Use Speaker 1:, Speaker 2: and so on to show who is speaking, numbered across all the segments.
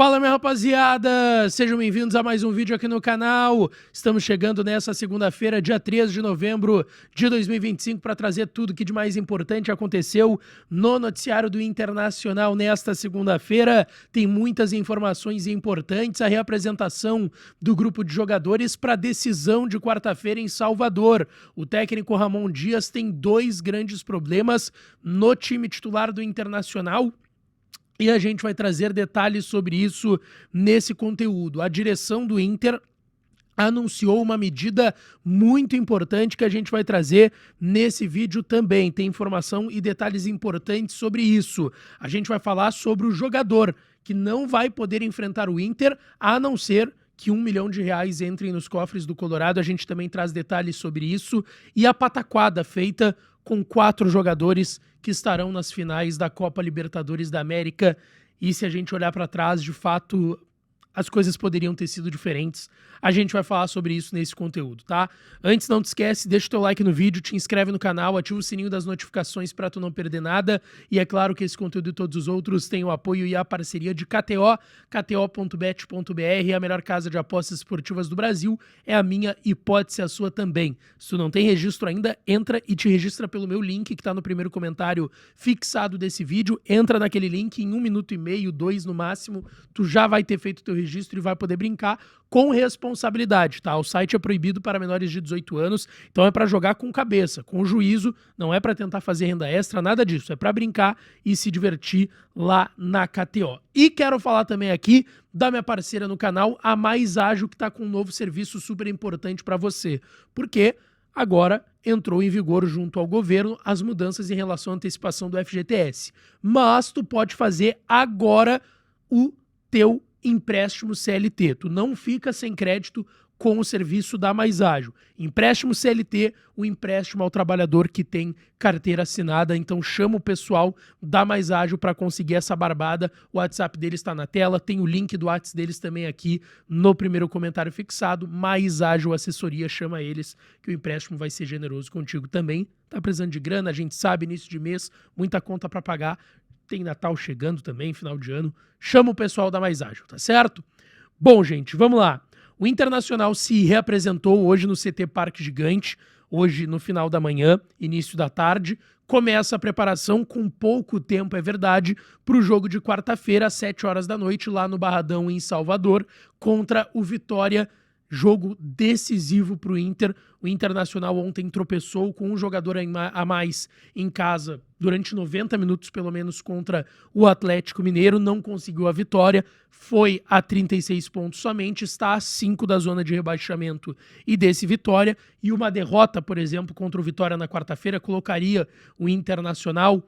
Speaker 1: Fala, minha rapaziada! Sejam bem-vindos a mais um vídeo aqui no canal. Estamos chegando nessa segunda-feira, dia 13 de novembro de 2025, para trazer tudo que de mais importante aconteceu no noticiário do Internacional nesta segunda-feira. Tem muitas informações importantes, a reapresentação do grupo de jogadores para a decisão de quarta-feira em Salvador. O técnico Ramon Dias tem dois grandes problemas no time titular do Internacional. E a gente vai trazer detalhes sobre isso nesse conteúdo. A direção do Inter anunciou uma medida muito importante que a gente vai trazer nesse vídeo também. Tem informação e detalhes importantes sobre isso. A gente vai falar sobre o jogador que não vai poder enfrentar o Inter, a não ser que R$1 milhão entrem nos cofres do Colorado. A gente também traz detalhes sobre isso. E a pataquada feita com 4 jogadores que estarão nas finais da Copa Libertadores da América. E se a gente olhar para trás, de fato, as coisas poderiam ter sido diferentes. A gente vai falar sobre isso nesse conteúdo, tá? Antes, não te esquece, deixa o teu like no vídeo, te inscreve no canal, ativa o sininho das notificações para tu não perder nada. E é claro que esse conteúdo e todos os outros têm o apoio e a parceria de KTO, kto.bet.br, a melhor casa de apostas esportivas do Brasil. É a minha e pode ser a sua também. Se tu não tem registro ainda, entra e te registra pelo meu link que tá no primeiro comentário fixado desse vídeo. Entra naquele link, em 1 minuto e meio, 2 no máximo, tu já vai ter feito o teu registro e vai poder brincar com responsabilidade, tá? O site é proibido para menores de 18 anos, então é para jogar com cabeça, com juízo, não é para tentar fazer renda extra, nada disso, é para brincar e se divertir lá na KTO. E quero falar também aqui da minha parceira no canal, a Mais Ágil, que está com um novo serviço super importante para você, porque agora entrou em vigor junto ao governo as mudanças em relação à antecipação do FGTS, mas tu pode fazer agora o teu empréstimo CLT. Tu não fica sem crédito com o serviço da Mais Ágil. Empréstimo CLT, o empréstimo ao trabalhador que tem carteira assinada. Então chama o pessoal da Mais Ágil para conseguir essa barbada. O WhatsApp deles está na tela, tem o link do WhatsApp deles também aqui no primeiro comentário fixado. Mais Ágil Assessoria, chama eles que o empréstimo vai ser generoso contigo também. Tá precisando de grana, a gente sabe, início de mês, muita conta para pagar. Tem Natal chegando também, final de ano. Chama o pessoal da Mais Ágil, tá certo? Bom, gente, vamos lá. O Internacional se reapresentou hoje no CT Parque Gigante, hoje no final da manhã, início da tarde. Começa a preparação com pouco tempo, é verdade, para o jogo de quarta-feira, às 7 horas da noite, lá no Barradão, em Salvador, contra o Vitória. Jogo decisivo para o Inter. O Internacional ontem tropeçou com um jogador a mais em casa durante 90 minutos, pelo menos, contra o Atlético Mineiro. Não conseguiu a vitória. Foi a 36 pontos somente. Está a 5 da zona de rebaixamento e desse Vitória. E uma derrota, por exemplo, contra o Vitória na quarta-feira colocaria o Internacional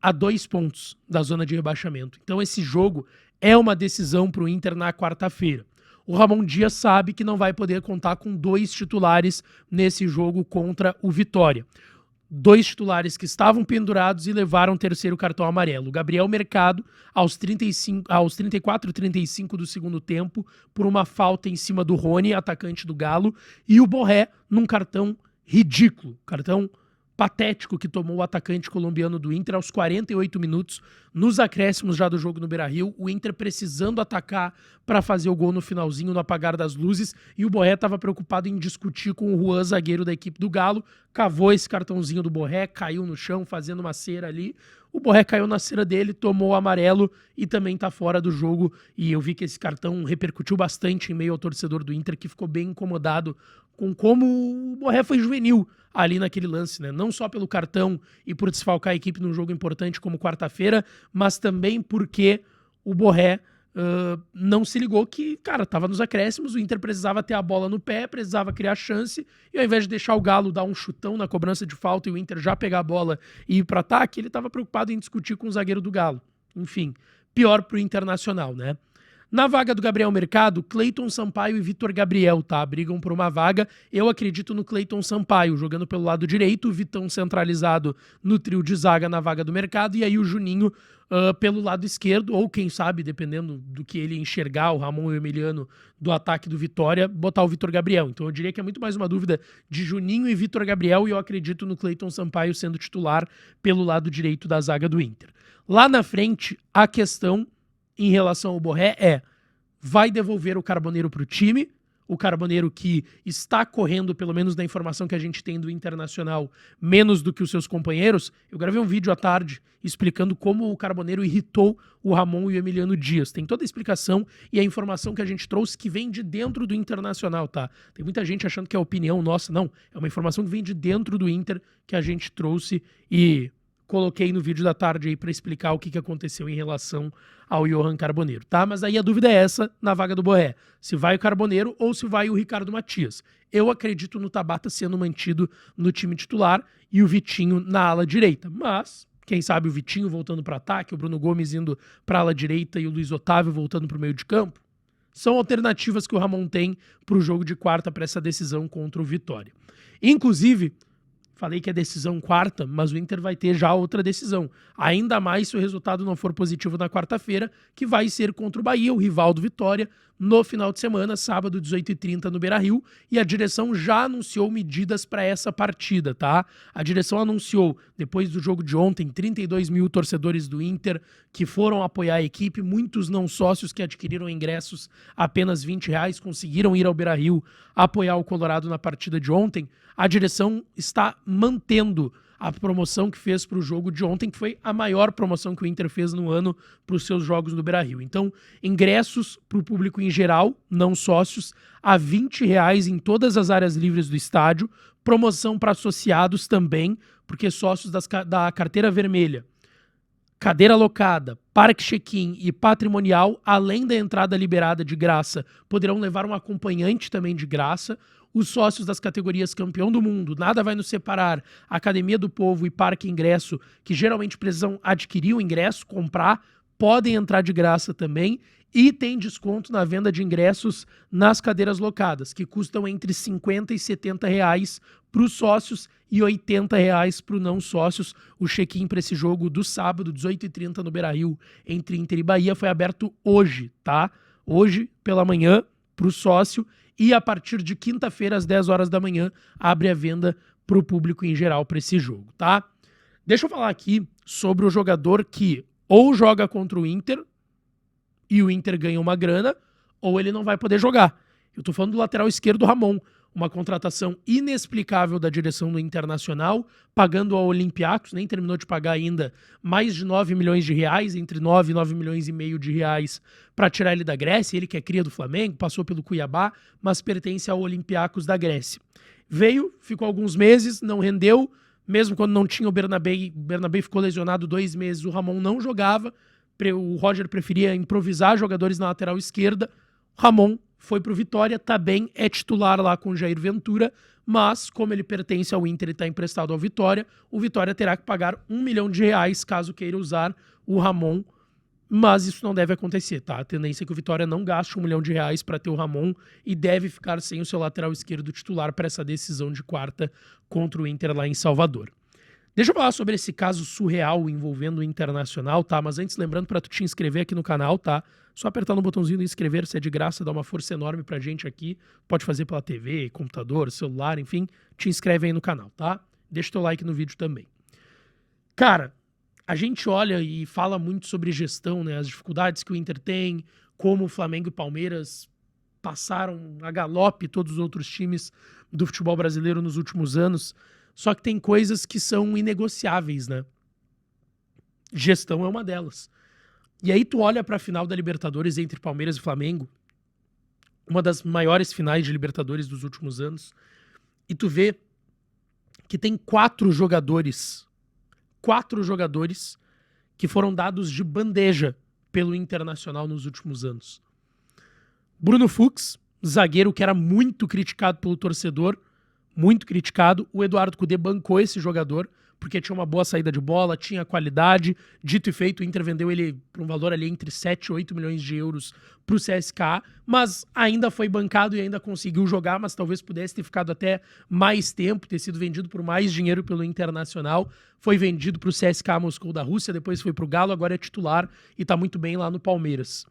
Speaker 1: a 2 pontos da zona de rebaixamento. Então esse jogo é uma decisão para o Inter na quarta-feira. O Ramon Dias sabe que não vai poder contar com 2 titulares nesse jogo contra o Vitória. 2 titulares que estavam pendurados e levaram o terceiro cartão amarelo. O Gabriel Mercado, aos 34 e 35 do segundo tempo, por uma falta em cima do Rony, atacante do Galo, e o Borré num cartão ridículo, cartão patético que tomou o atacante colombiano do Inter aos 48 minutos, nos acréscimos já do jogo no Beira-Rio, o Inter precisando atacar para fazer o gol no finalzinho, no apagar das luzes, e o Borré estava preocupado em discutir com o Juan, zagueiro da equipe do Galo, cavou esse cartãozinho do Borré, caiu no chão fazendo uma cera ali, o Borré caiu na cera dele, tomou o amarelo e também está fora do jogo, e eu vi que esse cartão repercutiu bastante em meio ao torcedor do Inter, que ficou bem incomodado com como o Borré foi juvenil ali naquele lance, né? Não só pelo cartão e por desfalcar a equipe num jogo importante como quarta-feira, mas também porque o Borré não se ligou que, cara, tava nos acréscimos, o Inter precisava ter a bola no pé, precisava criar chance, e ao invés de deixar o Galo dar um chutão na cobrança de falta e o Inter já pegar a bola e ir para ataque, ele tava preocupado em discutir com o zagueiro do Galo. Enfim, pior pro Internacional, né? Na vaga do Gabriel Mercado, Cleiton Sampaio e Vitor Gabriel, tá? Brigam por uma vaga. Eu acredito no Cleiton Sampaio, jogando pelo lado direito, o Vitão centralizado no trio de zaga na vaga do Mercado, e aí o Juninho pelo lado esquerdo, ou quem sabe, dependendo do que ele enxergar, o Ramon e o Emiliano do ataque do Vitória, botar o Vitor Gabriel. Então eu diria que é muito mais uma dúvida de Juninho e Vitor Gabriel, e eu acredito no Cleiton Sampaio sendo titular pelo lado direito da zaga do Inter. Lá na frente, a questão em relação ao Borré vai devolver o Carboneiro para o time, o Carboneiro que está correndo, pelo menos da informação que a gente tem do Internacional, menos do que os seus companheiros. Eu gravei um vídeo à tarde explicando como o Carboneiro irritou o Ramon e o Emiliano Dias. Tem toda a explicação e a informação que a gente trouxe que vem de dentro do Internacional, tá? Tem muita gente achando que é opinião nossa. Não, é uma informação que vem de dentro do Inter que a gente trouxe e coloquei no vídeo da tarde aí para explicar o que aconteceu em relação ao Johan Carboneiro, tá? Mas aí a dúvida é essa na vaga do Borré. Se vai o Carboneiro ou se vai o Ricardo Matias. Eu acredito no Tabata sendo mantido no time titular e o Vitinho na ala direita. Mas, quem sabe o Vitinho voltando para ataque, o Bruno Gomes indo para a ala direita e o Luiz Otávio voltando para o meio de campo. São alternativas que o Ramon tem para o jogo de quarta para essa decisão contra o Vitória. Inclusive, falei que é decisão quarta, mas o Inter vai ter já outra decisão. Ainda mais se o resultado não for positivo na quarta-feira, que vai ser contra o Bahia, o rival do Vitória, no final de semana, sábado, 18h30, no Beira-Rio. E a direção já anunciou medidas para essa partida, tá? A direção anunciou, depois do jogo de ontem, 32 mil torcedores do Inter que foram apoiar a equipe. Muitos não sócios que adquiriram ingressos apenas R$20 conseguiram ir ao Beira-Rio apoiar o Colorado na partida de ontem. A direção está mantendo a promoção que fez para o jogo de ontem, que foi a maior promoção que o Inter fez no ano para os seus jogos no Beira-Rio. Então, ingressos para o público em geral, não sócios, a R$20 em todas as áreas livres do estádio. Promoção para associados também, porque sócios da carteira vermelha, cadeira alocada, parque check-in e patrimonial, além da entrada liberada de graça, poderão levar um acompanhante também de graça. Os sócios das categorias Campeão do Mundo, Nada Vai Nos Separar, Academia do Povo e Parque Ingresso, que geralmente precisam adquirir o ingresso, comprar, podem entrar de graça também. E tem desconto na venda de ingressos nas cadeiras locadas, que custam entre R$50 e R$70 para os sócios e R$80 para os não sócios. O check-in para esse jogo do sábado, 18h30, no Beira-Rio, entre Inter e Bahia, foi aberto hoje, tá? Hoje, pela manhã, para o sócio. E a partir de quinta-feira, às 10 horas da manhã, abre a venda para o público em geral para esse jogo, tá? Deixa eu falar aqui sobre o jogador que ou joga contra o Inter e o Inter ganha uma grana, ou ele não vai poder jogar. Eu tô falando do lateral esquerdo Ramon, uma contratação inexplicável da direção do Internacional, pagando ao Olympiacos, nem terminou de pagar ainda, mais de R$9 milhões, entre 9 e 9 milhões e meio de reais, para tirar ele da Grécia. Ele que é cria do Flamengo, passou pelo Cuiabá, mas pertence ao Olympiacos da Grécia. Veio, ficou alguns meses, não rendeu, mesmo quando não tinha o Bernabé ficou lesionado 2 meses, o Ramon não jogava, o Roger preferia improvisar jogadores na lateral esquerda. Ramon foi pro Vitória, tá bem, é titular lá com o Jair Ventura, mas como ele pertence ao Inter e está emprestado ao Vitória, o Vitória terá que pagar R$1 milhão caso queira usar o Ramon, mas isso não deve acontecer, tá? A tendência é que o Vitória não gaste R$1 milhão para ter o Ramon e deve ficar sem o seu lateral esquerdo titular para essa decisão de quarta contra o Inter lá em Salvador. Deixa eu falar sobre esse caso surreal envolvendo o Internacional, tá? Mas antes, lembrando para tu te inscrever aqui no canal, tá? Só apertar no botãozinho de inscrever, se é de graça, dá uma força enorme pra gente aqui. Pode fazer pela TV, computador, celular, enfim. Te inscreve aí no canal, tá? Deixa teu like no vídeo também. Cara, a gente olha e fala muito sobre gestão, né? As dificuldades que o Inter tem, como o Flamengo e Palmeiras passaram a galope todos os outros times do futebol brasileiro nos últimos anos. Só que tem coisas que são inegociáveis, né? Gestão é uma delas. E aí tu olha para a final da Libertadores entre Palmeiras e Flamengo, uma das maiores finais de Libertadores dos últimos anos, e tu vê que tem 4 jogadores que foram dados de bandeja pelo Internacional nos últimos anos. Bruno Fux, zagueiro que era muito criticado pelo torcedor, muito criticado. O Eduardo Cudê bancou esse jogador porque tinha uma boa saída de bola, tinha qualidade. Dito e feito, o Inter vendeu ele por um valor ali entre 7 e 8 milhões de euros para o CSKA, mas ainda foi bancado e ainda conseguiu jogar, mas talvez pudesse ter ficado até mais tempo, ter sido vendido por mais dinheiro pelo Internacional. Foi vendido para o CSKA Moscou da Rússia, depois foi para o Galo, agora é titular e está muito bem lá no Palmeiras.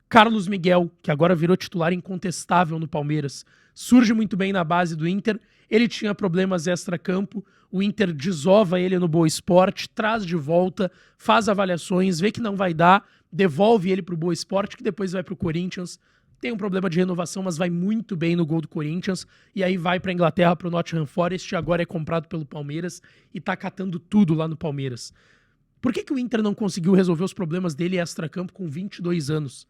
Speaker 1: Carlos Miguel, que agora virou titular incontestável no Palmeiras, surge muito bem na base do Inter. Ele tinha problemas extra-campo, o Inter desova ele no Boa Esporte, traz de volta, faz avaliações, vê que não vai dar, devolve ele pro Boa Esporte, que depois vai pro Corinthians. Tem um problema de renovação, mas vai muito bem no gol do Corinthians. E aí vai pra Inglaterra, pro Nottingham Forest, agora é comprado pelo Palmeiras e tá catando tudo lá no Palmeiras. Por que o Inter não conseguiu resolver os problemas dele extracampo com 22 anos?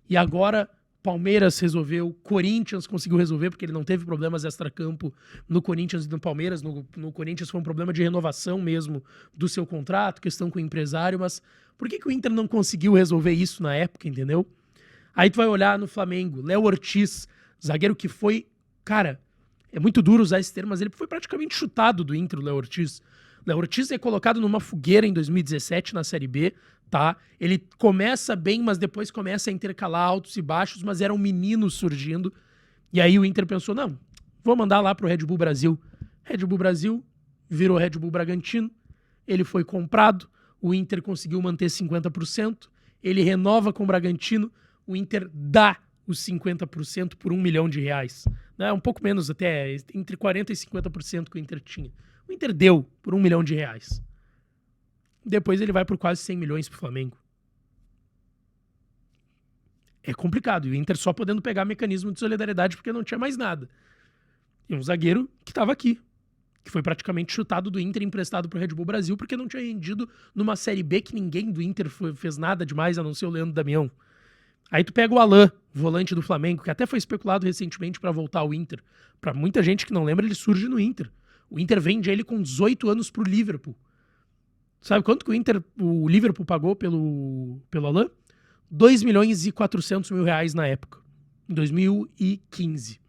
Speaker 1: E agora Palmeiras resolveu, Corinthians conseguiu resolver, porque ele não teve problemas extracampo no Corinthians e no Palmeiras. No Corinthians foi um problema de renovação mesmo do seu contrato, questão com o empresário, mas por que o Inter não conseguiu resolver isso na época, entendeu? Aí tu vai olhar no Flamengo, Léo Ortiz, zagueiro que foi, cara, é muito duro usar esse termo, mas ele foi praticamente chutado do Inter, o Léo Ortiz. O Léo Ortiz é colocado numa fogueira em 2017 na Série B, tá? Ele começa bem, mas depois começa a intercalar altos e baixos, mas era um menino surgindo. E aí o Inter pensou, não, vou mandar lá pro Red Bull Brasil. Red Bull Brasil virou Red Bull Bragantino, ele foi comprado, o Inter conseguiu manter 50%, ele renova com o Bragantino, o Inter dá os 50% por R$1 milhão, né? Um pouco menos até, entre 40% e 50% que o Inter tinha. O Inter deu por R$1 milhão. Depois ele vai por quase 100 milhões pro Flamengo. É complicado. E o Inter só podendo pegar mecanismo de solidariedade porque não tinha mais nada. E um zagueiro que estava aqui, que foi praticamente chutado do Inter, emprestado pro Red Bull Brasil, porque não tinha rendido numa Série B que ninguém do Inter fez nada demais, a não ser o Leandro Damião. Aí tu pega o Alain, volante do Flamengo, que até foi especulado recentemente para voltar ao Inter. Pra muita gente que não lembra, ele surge no Inter. O Inter vende ele com 18 anos pro Liverpool. Sabe quanto que o Liverpool pagou pelo Alain? 2 milhões e 400 mil reais na época, em 2015.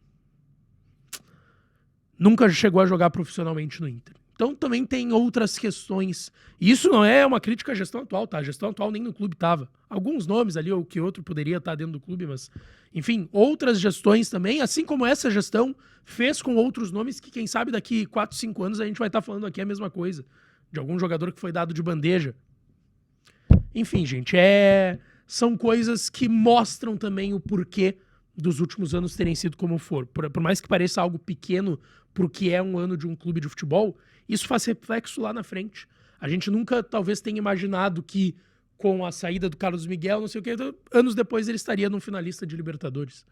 Speaker 1: Nunca chegou a jogar profissionalmente no Inter. Então também tem outras questões. E isso não é uma crítica à gestão atual, tá? A gestão atual nem no clube estava. Alguns nomes ali, ou que outro poderia estar dentro do clube, mas... Enfim, outras gestões também, assim como essa gestão fez com outros nomes que, quem sabe, daqui 4, 5 anos a gente vai estar falando aqui a mesma coisa. De algum jogador que foi dado de bandeja. Enfim, gente, são coisas que mostram também o porquê dos últimos anos terem sido como for. Por mais que pareça algo pequeno porque é um ano de um clube de futebol, isso faz reflexo lá na frente. A gente nunca, talvez, tenha imaginado que com a saída do Carlos Miguel, não sei o que, anos depois ele estaria num finalista de Libertadores.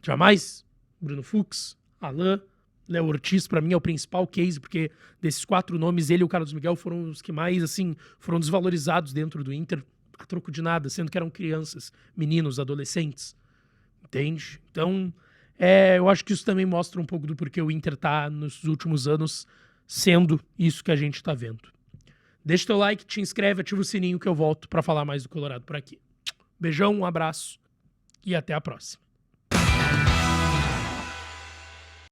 Speaker 1: Jamais. Bruno Fux, Alain, Léo Ortiz, pra mim é o principal case, porque desses 4 nomes, ele e o Carlos Miguel foram os que mais, assim, foram desvalorizados dentro do Inter, a troco de nada, sendo que eram crianças, meninos, adolescentes. Entende? Então, eu acho que isso também mostra um pouco do porquê o Inter tá, nos últimos anos, sendo isso que a gente tá vendo. Deixa teu like, te inscreve, ativa o sininho que eu volto pra falar mais do Colorado por aqui. Beijão, um abraço e até a próxima.